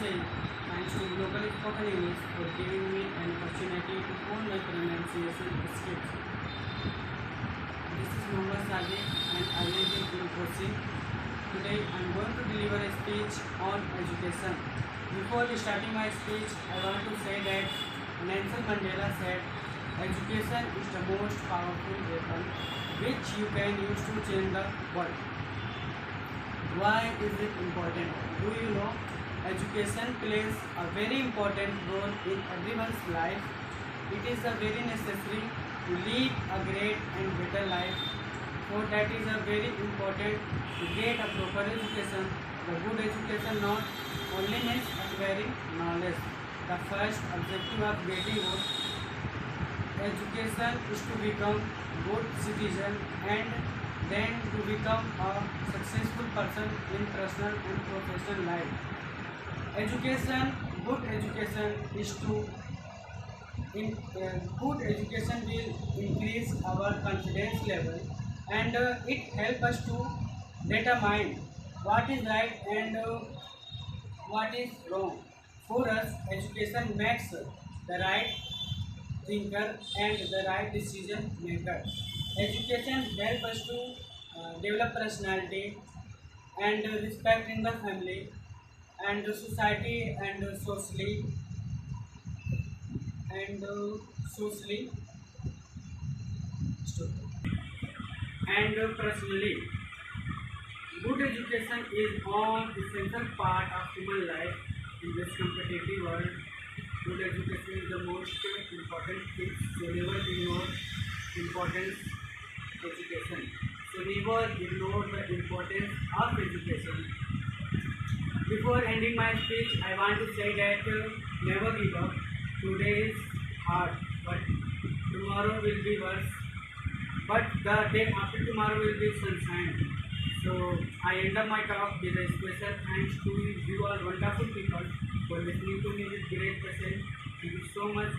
say thanks to Global Spoken English for giving me an opportunity to hone my pronunciation skills. This is Mohammad Sadiq and I live in Kochi. Today I am going to deliver a speech on education. Before starting my speech, I want to say that Nelson Mandela said, education is the most powerful weapon which you can use to change the world. Why is it important? Do you know? Education plays a very important role in everyone's life. It is a very necessary to lead a great and better life. So that is a very important to get a proper education. The good education not only means acquiring knowledge. The first objective of getting good education is to become good citizen and then to become a successful person in personal and professional life. Education, good education is to good education will increase our confidence level and it helps us to determine what is right and what is wrong. For us, education makes the right thinker and the right decision maker. Education helps us to develop personality and respect in the family and society and and socially and personally. Good education is an essential part of human life in this competitive world. Good education is the most important thing. So never ignore importance education. So never ignore the importance of education. Before ending my speech, I want to say that never give up. Today is hard, but tomorrow will be worse. But the day after tomorrow will be sunshine. So I end up my talk with a special thanks to you all wonderful people for listening to me with great patience. Thank you so much.